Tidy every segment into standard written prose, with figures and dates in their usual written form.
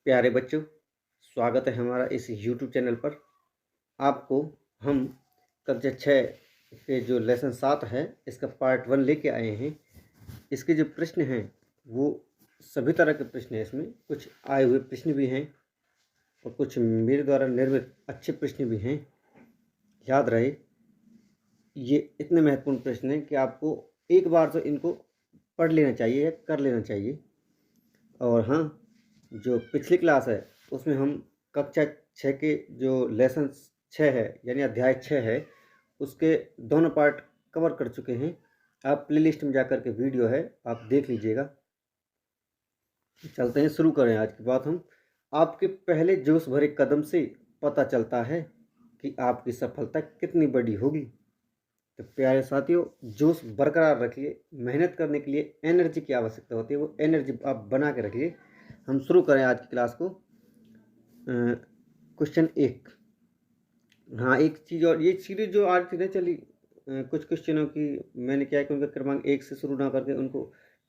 प्यारे बच्चों, स्वागत है हमारा इस यूट्यूब चैनल पर। आपको हम कक्षा 6 के जो लेसन 7 है इसका पार्ट 1 लेके आए हैं। इसके जो प्रश्न हैं वो सभी तरह के प्रश्न हैं। इसमें कुछ आए हुए प्रश्न भी हैं और कुछ मेरे द्वारा निर्मित अच्छे प्रश्न भी हैं। याद रहे, ये इतने महत्वपूर्ण प्रश्न हैं कि आपको एक बार तो इनको पढ़ लेना चाहिए या कर लेना चाहिए। और हाँ, जो पिछली क्लास है उसमें हम कक्षा 6 के जो लेसन 6 है यानी अध्याय 6 है उसके दोनों पार्ट कवर कर चुके हैं। आप प्लेलिस्ट में जाकर के वीडियो है, आप देख लीजिएगा। चलते हैं, शुरू करें आज की बात हम। आपके पहले जोश भरे कदम से पता चलता है कि आपकी सफलता कितनी बड़ी होगी। तो प्यारे साथियों, जोश बरकरार रखिए। मेहनत करने के लिए एनर्जी की आवश्यकता होती है, वो एनर्जी आप बना के रखिए। हम शुरू करें आज की क्लास को। क्वेश्चन 1। हाँ, एक चीज़ और, ये सीरीज जो आज नहीं चली, कुछ क्वेश्चनों की मैंने क्या है कि उनका क्रमांक 1 से शुरू ना करके उनको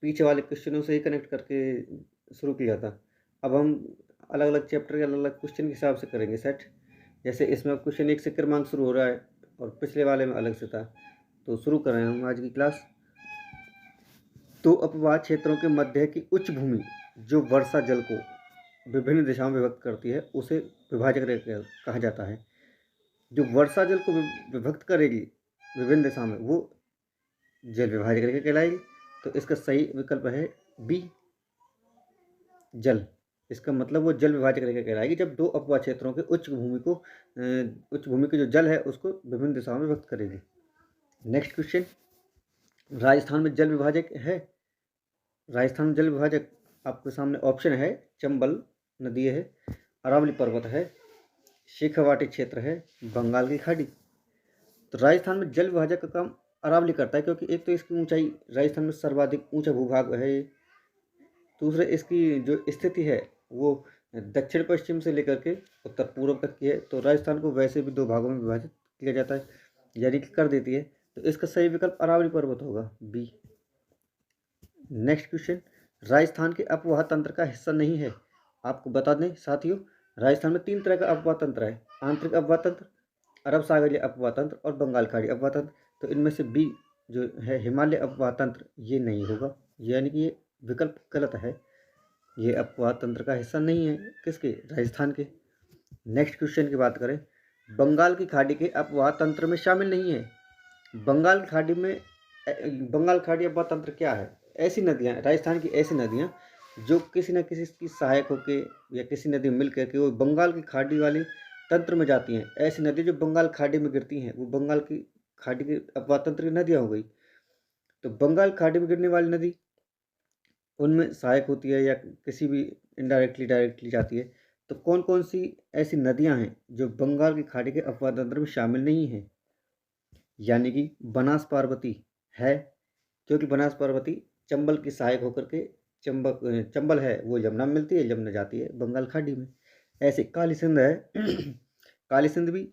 पीछे वाले क्वेश्चनों से ही कनेक्ट करके शुरू किया था। अब हम अलग अलग चैप्टर के अलग अलग क्वेश्चन के हिसाब से करेंगे सेट। जैसे इसमें क्वेश्चन 1 से क्रमांक शुरू हो रहा है और पिछले वाले में अलग से था। तो शुरू करें हम आज की क्लास। तो अपवाह क्षेत्रों के मध्य की उच्च भूमि जो वर्षा जल को विभिन्न दिशाओं में विभक्त करती है उसे विभाजक रेखा कहा जाता है। जो वर्षा जल को विभक्त करेगी विभिन्न दिशा में वो जल विभाजक रेखा कहलाएगी। तो इसका सही विकल्प है बी, जल। इसका मतलब वो जल विभाजक रेखा कहलाएगी जब दो अपवाह क्षेत्रों के उच्च भूमि के जो जल है उसको विभिन्न दिशाओं में व्यक्त करेगी। नेक्स्ट क्वेश्चन, राजस्थान में जल विभाजक है। राजस्थान में जल विभाजक आपके सामने ऑप्शन है, चंबल नदी है, अरावली पर्वत है, शेखावाटी क्षेत्र है, बंगाल की खाड़ी। तो राजस्थान में जल विभाजक का काम अरावली करता है क्योंकि एक तो इसकी ऊंचाई, राजस्थान में सर्वाधिक ऊंचा भूभाग है। दूसरे इसकी जो स्थिति है वो दक्षिण पश्चिम से लेकर के उत्तर पूर्व तक की है। तो राजस्थान को वैसे भी दो भागों में विभाजित किया जाता है, यानी कि कर देती है। तो इसका सही विकल्प अरावली पर्वत होगा, बी। नेक्स्ट क्वेश्चन, राजस्थान के अपवाह तंत्र का हिस्सा नहीं है। आपको बता दें साथियों, राजस्थान में 3 तरह का अपवाह तंत्र है, आंतरिक अपवाह तंत्र, अरब सागरीय अपवाह तंत्र और बंगाल खाड़ी अपवाह तंत्र। तो इनमें से बी जो है हिमालय अपवाह तंत्र, ये नहीं होगा, यानी कि ये विकल्प गलत है। ये अपवाह तंत्र का हिस्सा नहीं है, किसके, राजस्थान के। नेक्स्ट क्वेश्चन की बात करें, बंगाल की खाड़ी के अपवाह तंत्र में शामिल नहीं है। बंगाल खाड़ी में बंगाल खाड़ी अपवाह तंत्र क्या है? ऐसी नदियाँ, राजस्थान की ऐसी नदियाँ जो किसी न किसी की सहायक होके या किसी नदी मिल करके वो बंगाल की खाड़ी वाले तंत्र में जाती हैं। ऐसी नदी जो बंगाल खाड़ी में गिरती हैं वो बंगाल की खाड़ी के अपवाह तंत्र की नदियाँ हो गई। तो बंगाल खाड़ी में गिरने वाली नदी उनमें सहायक होती है या किसी भी इनडायरेक्टली डायरेक्टली जाती है। तो कौन कौन सी ऐसी नदियाँ हैं जो बंगाल की खाड़ी के अपवाह तंत्र में शामिल नहीं हैं? यानी कि बनास पार्वती है, क्योंकि बनास पार्वती चंबल की सहायक होकर के चंबल है वो यमुना में मिलती है, यमुना जाती है बंगाल खाड़ी में। ऐसे काली सिंध है काली सिंध भी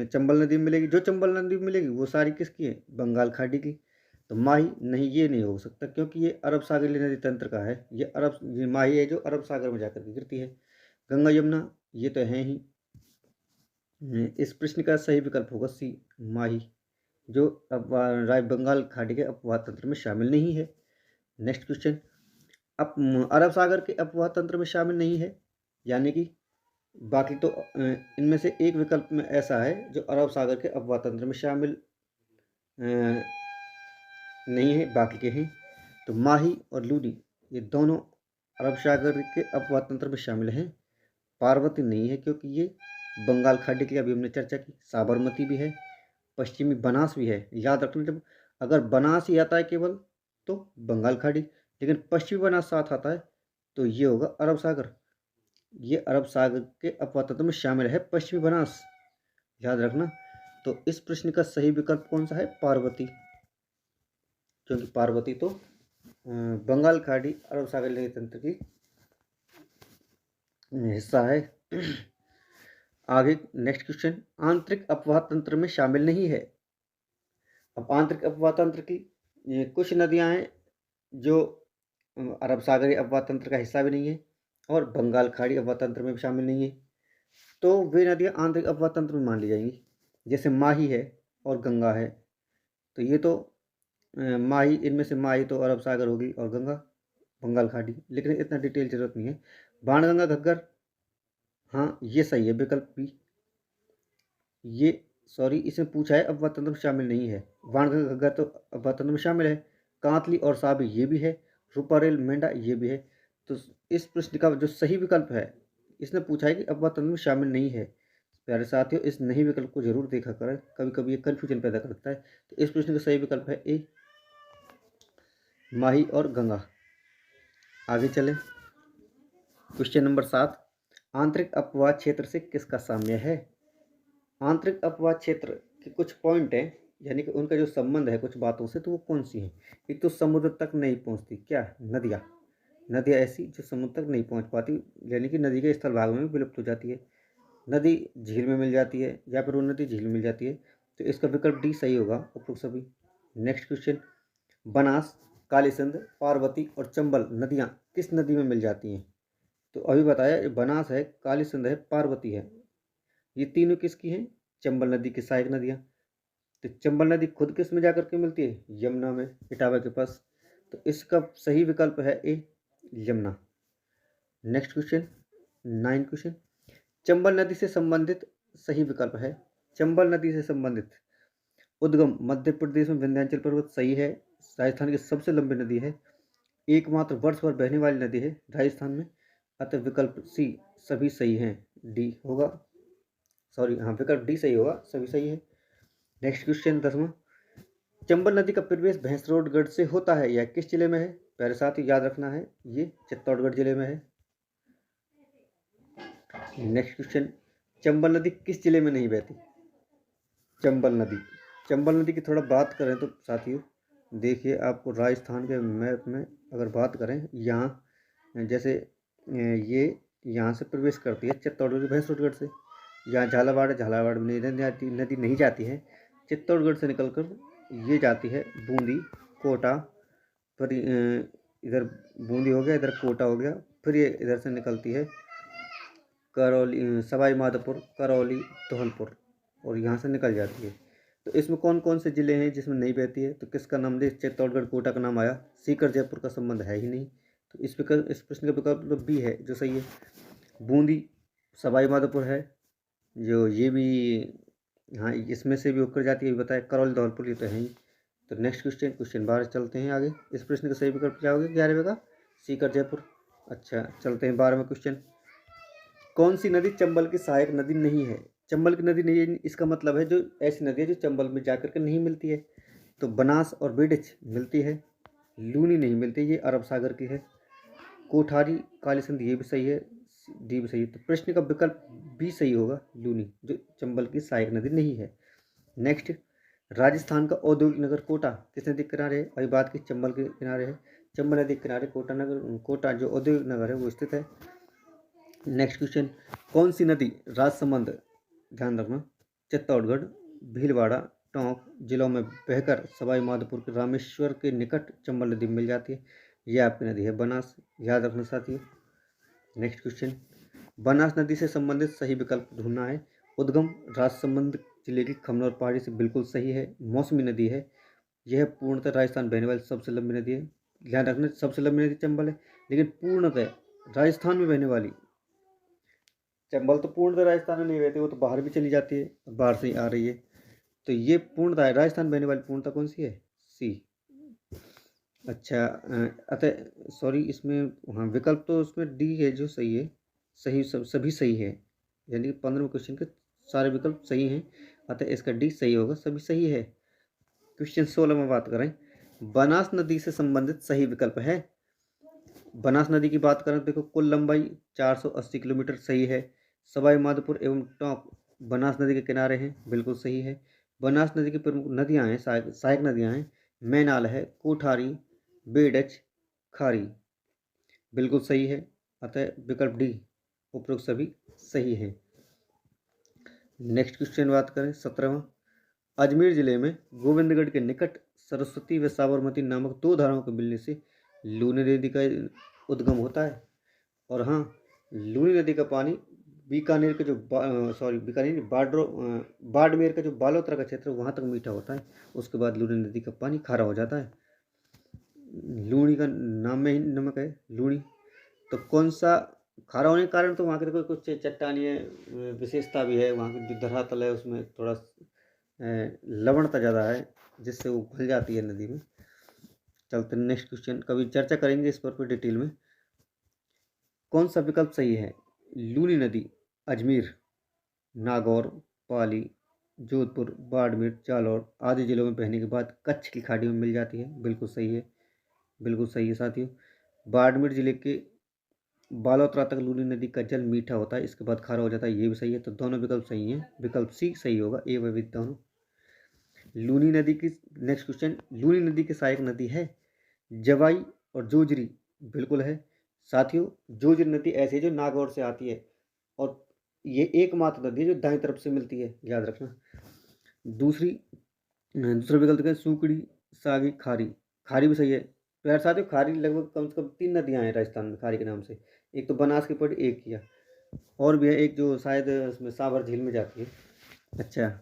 चंबल नदी में मिलेगी। जो चंबल नदी में मिलेगी वो सारी किसकी है? बंगाल खाड़ी की। तो माही नहीं, ये नहीं हो सकता क्योंकि ये अरब सागरीय नदी तंत्र का है। ये माही है जो अरब सागर में जाकर के गिरती है। गंगा यमुना ये तो है ही। इस प्रश्न का सही विकल्प होगा सी, माही, जो बंगाल खाड़ी के अपवाह तंत्र में शामिल नहीं है। नेक्स्ट क्वेश्चन, अब अरब सागर के अपवाह तंत्र में शामिल नहीं है, यानी कि बाकी तो इनमें से एक विकल्प में ऐसा है जो अरब सागर के अपवाह तंत्र में शामिल नहीं है, बाकी के हैं। तो माही और लूनी ये दोनों अरब सागर के अपवाह तंत्र में शामिल हैं। पार्वती नहीं है क्योंकि ये बंगाल खाड़ी की अभी हमने चर्चा की। साबरमती भी है, पश्चिमी बनास भी है। याद रखना, जब अगर बनास ही आता है केवल तो बंगाल खाड़ी, लेकिन पश्चिमी बनास साथ आता है तो ये होगा अरब सागर। ये अरब सागर के अपवाह तंत्र में शामिल है पश्चिमी बनास, याद रखना। तो इस प्रश्न का सही विकल्प कौन सा है? पार्वती, क्योंकि पार्वती तो बंगाल खाड़ी अरब सागर नदी तंत्र की हिस्सा है। आगे नेक्स्ट क्वेश्चन, आंतरिक अपवाह तंत्र में शामिल नहीं है। अब आंतरिक अपवाह तंत्र की कुछ नदियां हैं जो अरब सागरीय अपवाह तंत्र का हिस्सा भी नहीं है, और बंगाल खाड़ी अफवाह तंत्र में भी शामिल नहीं है। तो वे नदियाँ आंतरिक अफवाह तंत्र में मान ली जाएंगी, जैसे माही है और गंगा है। तो ये तो माही, इनमें से माही तो अरब सागर होगी और गंगा बंगाल खाड़ी, लेकिन इतना डिटेल जरूरत नहीं है। बाणगंगा घग्गर, हाँ ये सही है, विकल्प बी। ये सॉरी, इसमें पूछा है अफवाह तंत्र में शामिल नहीं है। बाणगंगा घग्गर तो अफवाह तंत्र में शामिल है। कांतली और साबी ये भी है। रूपारेल मेंढा ये भी है। तो इस प्रश्न का जो सही विकल्प है, इसने पूछा है कि अफवाह तंत्र में शामिल नहीं है। प्यारे साथियों, इस नहीं विकल्प को जरूर देखा करें, कभी कभी ये कन्फ्यूजन पैदा करता है। तो इस प्रश्न का सही विकल्प है ए, माही और गंगा। आगे चलें। क्वेश्चन नंबर 7, आंतरिक अपवाह क्षेत्र से किसका साम्य है? आंतरिक अपवाह क्षेत्र के कुछ पॉइंट हैं, यानी कि उनका जो संबंध है कुछ बातों से, तो वो कौन सी हैं? एक तो समुद्र तक नहीं पहुंचती, क्या? नदियाँ ऐसी जो समुद्र तक नहीं पहुंच पाती, यानी कि नदी के स्थल भाग में भी विलुप्त हो जाती है। नदी झील में मिल जाती है, या फिर वो नदी झील में मिल जाती है। तो इसका विकल्प डी सही होगा, उपरोक्त सभी। नेक्स्ट क्वेश्चन, बनास, कालीसिंध, पार्वती और चंबल नदियाँ किस नदी में मिल जाती हैं? तो अभी बताया, बनास है, कालीसिंध है, पार्वती है। ये तीनों किसकी हैं? चंबल नदी की सहायक नदियाँ। तो चंबल नदी खुद किस में जाकर के मिलती है? यमुना में, इटावा के पास। तो इसका सही विकल्प है A, Yamuna. Next question, 9 question, Chambal नदी से संबंधित सही विकल्प है। चंबल नदी से संबंधित उद्गम मध्य प्रदेश में विंध्याचल पर्वत, सही है। राजस्थान की सबसे लंबी नदी है, एकमात्र वर्ष भर बहने वाली नदी है राजस्थान में। अतः विकल्प सी सभी सही हैं, डी होगा, सॉरी हाँ विकल्प डी सही होगा, सभी सही है। नेक्स्ट क्वेश्चन 10वां, चंबल नदी का प्रवेश भैंसरोडगढ़ से होता है, यह किस जिले में है? प्यारे साथ याद रखना है, ये चित्तौड़गढ़ जिले में है। नेक्स्ट क्वेश्चन, चंबल नदी किस जिले में नहीं बहती? चंबल नदी की थोड़ा बात करें तो साथियों, देखिए आपको राजस्थान के मैप में अगर बात करें, यहाँ जैसे ये यहाँ से प्रवेश करती है चित्तौड़गढ़ भैंसरोडगढ़ से। यहाँ झालावाड़ में नदी नहीं जाती है। चित्तौड़गढ़ से निकलकर ये जाती है बूंदी, कोटा, फिर इधर बूंदी हो गया, इधर कोटा हो गया, फिर ये इधर से निकलती है करौली, सवाई माधोपुर, करौली, धौलपुर, और यहाँ से निकल जाती है। तो इसमें कौन कौन से ज़िले हैं जिसमें नहीं बहती है? तो किसका नाम दे? चित्तौड़गढ़, कोटा का नाम आया, सीकर जयपुर का संबंध है ही नहीं। तो इस प्रश्न का विकल्प तो बी है जो सही है। बूंदी, सवाई माधोपुर है, जो ये भी हाँ इसमें से भी होकर जाती है, बताया करौली, धौलपुर, ये तो है ही। तो नेक्स्ट क्वेश्चन 12 चलते हैं आगे। इस प्रश्न का सही विकल्प क्या होगा 11वें का? सीकर जयपुर। अच्छा चलते हैं 12वें क्वेश्चन, कौन सी नदी चंबल की सहायक नदी नहीं है? चंबल की नदी नहीं है, इसका मतलब है जो ऐसी नदी है जो चंबल में जाकर के नहीं मिलती है। तो बनास और बेडिच मिलती है, लूनी नहीं मिलती, ये अरब सागर की है। कोठारी, कालीसिंध ये भी सही है, डी भी सही है। तो प्रश्न का विकल्प बी सही होगा, लूनी, जो चंबल की सहायक नदी नहीं है। नेक्स्ट, राजस्थान का औद्योगिक नगर कोटा किस नदी के किनारे है? अभी बात की चंबल के किनारे है, चंबल नदी के किनारे कोटा जो औद्योगिक नगर है वो स्थित है। नेक्स्ट क्वेश्चन, कौन सी नदी राजसमंद, ध्यान रखना, चित्तौड़गढ़, भीलवाड़ा, टोंक जिलों में बहकर सवाई माधोपुर के रामेश्वर के निकट चंबल नदी में मिल जाती है? यह आपकी नदी है बनास, याद रखना साथियों। नेक्स्ट क्वेश्चन, बनास नदी से संबंधित सही विकल्प ढूंढना है। उद्गम राजसमंद जिले की खमनौर पहाड़ी से, बिल्कुल सही है, मौसमी नदी है। यह पूर्णतः राजस्थान बहने वाली सबसे लंबी नदी है। ध्यान रखना, सबसे लंबी नदी चंबल है, लेकिन पूर्णतः राजस्थान में बहने वाली, चंबल तो पूर्णतः राजस्थान में नहीं बहती, वो तो बाहर भी चली जाती है, बाहर से ही आ रही है। तो ये पूर्णतः राजस्थान बहने वाली पूर्णतः कौन सी है? सी। अच्छा अतः सॉरी, इसमें हाँ विकल्प तो उसमें डी है जो सही है, सही सभी सही है, यानी कि 15वें क्वेश्चन के सारे विकल्प सही हैं, अतः इसका डी सही होगा, सभी सही है। क्वेश्चन 16 में बात करें, बनास नदी से संबंधित सही विकल्प है। बनास नदी की बात करें तो देखो, कुल लंबाई 480 किलोमीटर, सही है। सवाई माधोपुर एवं टोंक बनास नदी के किनारे हैं, बिल्कुल सही है। बनास नदी की प्रमुख नदियां हैं, सहायक नदियां हैं, मैनाल है, कोठारी, बेडच, खारी, बिल्कुल सही है। अतः विकल्प डी, उपरोक्त सभी सही है। नेक्स्ट क्वेश्चन बात करें 17वां, अजमेर जिले में गोविंदगढ़ के निकट सरस्वती व साबरमती नामक दो धाराओं के मिलने से लूनी नदी का उद्गम होता है, और हाँ, लूनी नदी का पानी बीकानेर के जो बीकानेर नहीं, बाड़मेर का जो बालोतरा का क्षेत्र है वहाँ तक मीठा होता है। उसके बाद लूनी नदी का पानी खारा हो जाता है। लूनी का नाम में ही नमक है, लूनी। तो कौन सा खारा होने के कारण, तो वहाँ के तो कुछ चट्टानीय विशेषता भी है। वहाँ की जो धरातल है उसमें थोड़ा लवणता ज़्यादा है, जिससे वो घुल जाती है नदी में। चलते नेक्स्ट क्वेश्चन, कभी चर्चा करेंगे इस पर डिटेल में। कौन सा विकल्प सही है? लूनी नदी अजमेर, नागौर, पाली, जोधपुर, बाड़मेर, जालौर आदि जिलों में बहने के बाद कच्छ की खाड़ी में मिल जाती है। बिल्कुल सही है, बिल्कुल सही है साथियों। बाड़मेर जिले के बालोतरा तक लूनी नदी का जल मीठा होता है, इसके बाद खारा हो जाता है। ये भी सही है। तो दोनों विकल्प सही हैं। विकल्प सी सही होगा, ए व बी दोनों। लूनी नदी की नेक्स्ट क्वेश्चन, लूनी नदी की सहायक नदी है जवाई और जोजरी। बिल्कुल है साथियों। जोजरी नदी ऐसी है जो नागौर से आती है, और ये एकमात्र नदी है जो दाएं तरफ से मिलती है, याद रखना। दूसरा विकल्प है सूकड़ी, सागी, खारी। खारी भी सही है। तो यार साथियों, खारी लगभग कम से कम 3 नदियां हैं राजस्थान में खारी के नाम से। एक तो बनास की पड़ी, एक किया, और भी है एक जो शायद उसमें साबर झील में जाती है। अच्छा,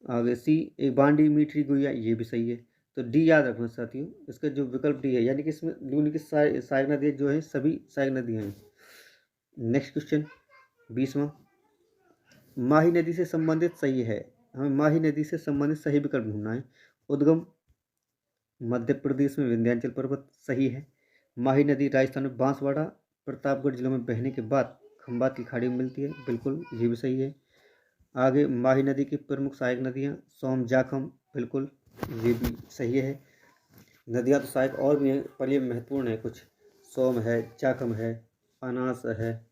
आगे सी, एक बांडी, मीठरी, गुइया, ये भी सही है। तो डी याद रखना साथियों, इसका जो विकल्प डी है, यानी कि इसमें लूनी की सहायक नदियाँ जो है सभी सहायक नदियाँ हैं। नेक्स्ट क्वेश्चन 20वां, माही नदी से संबंधित सही है। हमें माही नदी से संबंधित सही विकल्प ढूंढना है। उद्गम मध्य प्रदेश में विंध्याचल पर्वत, सही है। माही नदी राजस्थान में बांसवाड़ा, प्रतापगढ़ जिलों में बहने के बाद खंबात की खाड़ी में मिलती है। बिल्कुल, ये भी सही है। आगे माही नदी की प्रमुख सहायक नदियाँ सोम, जाखम, बिल्कुल ये भी सही है। नदियाँ तो सहायक और भी हैं, पर ये महत्वपूर्ण है कुछ। सोम है, जाखम है, अनास है।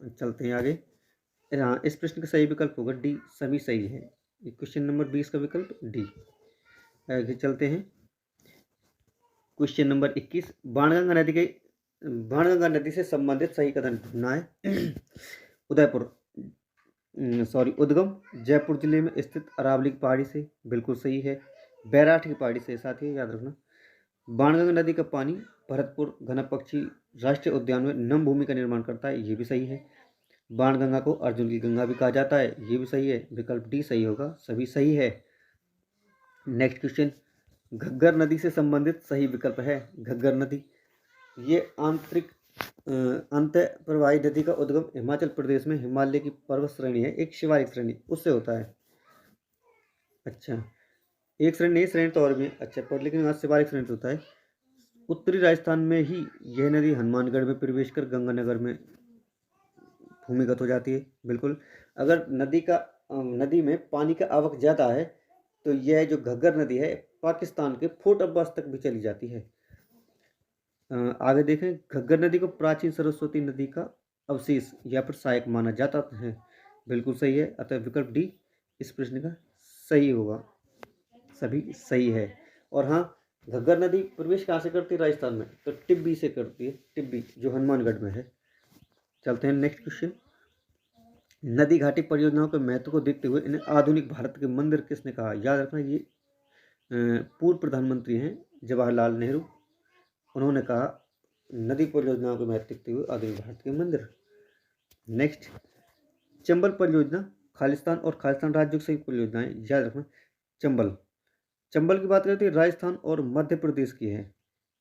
चलते हैं आगे। हाँ, इस प्रश्न का सही विकल्प होगा डी, सभी सही है। क्वेश्चन नंबर 20 का विकल्प डी। आगे चलते हैं। क्वेश्चन नंबर 21, बाणगंगा नदी से संबंधित सही कथन ढूंढना है। उद्गम जयपुर जिले में स्थित अरावली की पहाड़ी से, बिल्कुल सही है। बैराठ की पहाड़ी से, साथ ही याद रखना। बाणगंगा नदी का पानी भरतपुर घनपक्षी राष्ट्रीय उद्यान में नम भूमि का निर्माण करता है, ये भी सही है। बाणगंगा को अर्जुन की गंगा भी कहा जाता है, ये भी सही है। विकल्प डी सही होगा, सभी सही है। नेक्स्ट क्वेश्चन, घग्गर नदी से संबंधित सही विकल्प है। घग्गर नदी ये अंत प्रवाही नदी का उद्गम हिमाचल प्रदेश में हिमालय की पर्वत श्रेणी है, एक शिवालिक श्रेणी, उससे होता है। अच्छा, एक श्रेणी नहीं, श्रेणी तो और भी है। अच्छा, पर लेकिन आज शिवालिक श्रेणी होता है। उत्तरी राजस्थान में ही यह नदी हनुमानगढ़ में प्रवेश कर गंगानगर में भूमिगत हो जाती है। बिल्कुल, अगर नदी में पानी का आवक ज़्यादा है तो यह जो घग्गर नदी है पाकिस्तान के फोर्ट अब्बास तक भी चली जाती है। आगे देखें, घग्गर नदी को प्राचीन सरस्वती नदी का अवशेष या फिर सहायक माना जाता है। बिल्कुल सही है। अतः विकल्प डी इस प्रश्न का सही होगा, सभी सही है। और हाँ, घग्गर नदी प्रवेश कहाँ से करती है राजस्थान में? तो टिब्बी से करती है, टिब्बी जो हनुमानगढ़ में है। चलते हैं नेक्स्ट क्वेश्चन। नदी घाटी परियोजनाओं के महत्व को देखते हुए इन्हें आधुनिक भारत के मंदिर किसने कहा? याद रखना, ये पूर्व प्रधानमंत्री हैं जवाहरलाल नेहरू। उन्होंने कहा नदी परियोजनाओं के महत्व देखते हुए आधुनिक भारत के मंदिर। नेक्स्ट, चंबल परियोजना खालिस्तान और खालिस्तान राज्यों की संयुक्त परियोजनाएं, याद रखना। चंबल की बात करते हैं राजस्थान और मध्य प्रदेश की है,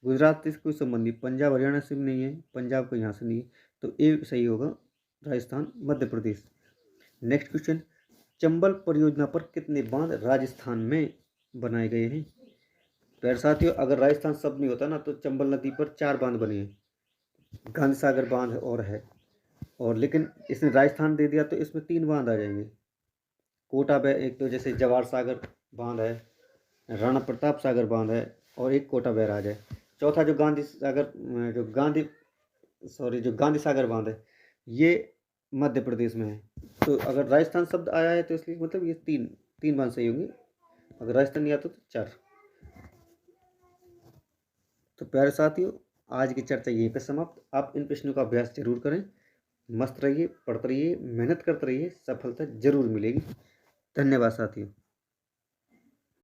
गुजरात से कोई संबंधी, पंजाब हरियाणा से भी नहीं है, पंजाब को यहाँ से नहीं है। तो ए सही होगा, राजस्थान मध्य प्रदेश। नेक्स्ट क्वेश्चन, चंबल परियोजना पर कितने बांध राजस्थान में बनाए गए हैं? प्यारे साथियों, अगर राजस्थान शब्द नहीं होता ना तो चंबल नदी पर 4 बांध बने हैं। गांधी सागर बांध और है, और लेकिन इसने राजस्थान दे दिया तो इसमें 3 बांध आ जाएंगे। कोटा एक तो जैसे जवाहर सागर बांध है, राणा प्रताप सागर बांध है, और एक कोटा बैराज है। चौथा जो गांधी सागर बांध है, ये मध्य प्रदेश में है। तो अगर राजस्थान शब्द आया है तो इसलिए मतलब ये तीन बांध सही होंगे। अगर राजस्थान नहीं आता तो 4। तो प्यारे साथियों, आज की चर्चा यहीं पर समाप्त। आप इन प्रश्नों का अभ्यास जरूर करें। मस्त रहिए, पढ़ते रहिए, मेहनत करते रहिए, सफलता जरूर मिलेगी। धन्यवाद साथियों।